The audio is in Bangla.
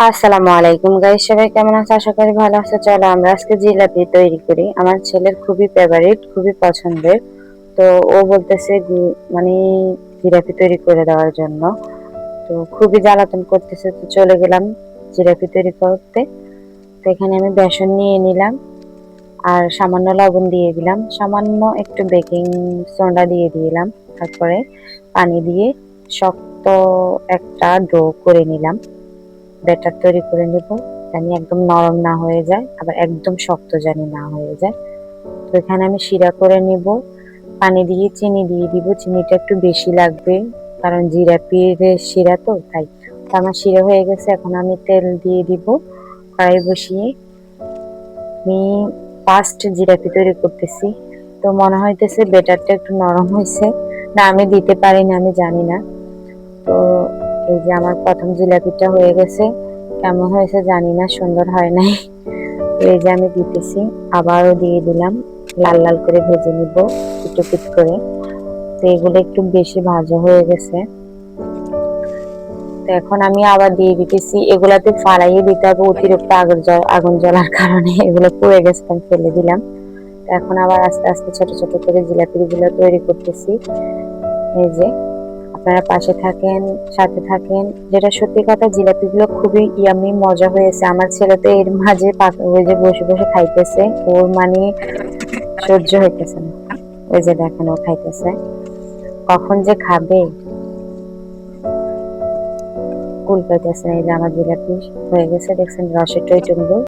আসসালামু আলাইকুম গাইস, সবাই কেমন আছো? আশা করি ভালো আছো। চলো আমরা আজকে জিলাপি তৈরি করি। আমার ছেলের খুবই ফেভারিট, খুবই পছন্দের। তো ও বলতেছে মানে জিলাপি তৈরি করে দেওয়ার জন্য। তো খুবই জ্বালাতন করতেছে, তো চলে গেলাম জিলাপি তৈরি করতে। তো এখানে আমি বেসন নিয়ে নিলাম আর সামান্য লবণ দিয়ে দিলাম, সামান্য একটু বেকিং সোডা দিয়ে দিলাম। তারপরে পানি দিয়ে শক্ত একটা ডো করে নিলাম। ব্যাটার তৈরি করে নেব, জানি একদম নরম না হয়ে যায়, আবার একদম শক্ত জানি না হয়ে যায়। তো এখানে আমি শিরা করে নেব। পানি দিয়ে চিনি দিয়ে দিব, চিনিটা একটু বেশি লাগবে কারণ জিলাপির শিরা তো, তাই। তো আমার শিরা হয়ে গেছে, এখন আমি তেল দিয়ে দিব কড়াই বসিয়ে। আমি ফার্স্ট জিলাপি তৈরি করতেছি, তো মনে হইতেছে ব্যাটারটা একটু নরম হয়েছে, না আমি দিতে পারি না, আমি জানি না। তো এই যে আমার প্রথম জিলাপিটা হয়ে গেছে, কেমন হয়েছে জানি না, সুন্দর হয় নাই। তো এই যে আমি দিতেছি, আবারও দিয়ে দিলাম, লাল লাল করে ভেজে নিব একটু পিট করে। তো এগুলো একটু বেশি ভাজা হয়ে গেছে, তো এখন আমি আবার দিয়ে দিতেছি। এগুলাতে ফাড়াইয়ে দিতে হবে, অতিরিক্ত আগুন জ্বলার কারণে এগুলো পুড়ে গেছে, আমি ফেলে দিলাম। তো এখন আবার আস্তে আস্তে ছোট ছোট করে জিলাপি গুলো তৈরি করতেছি। এই যে আপনারা পাশে থাকেন, সাথে থাকেন। যেটা সত্যি কথা, জিলাপি গুলো খুবই ইয়ামি, মজা হয়েছে। আমার ছেলে তো এর মাঝে ওই যে বসে বসে খাইতেছে, ওর মানে সহ্য হইতেছে না। ওই যে দেখেন, ও খাইতেছে, কখন যে খাবে কুল পাইতেছে না। এই যে আমার জিলাপি হয়ে গেছে, দেখছেন রসে টইটুম্বুর।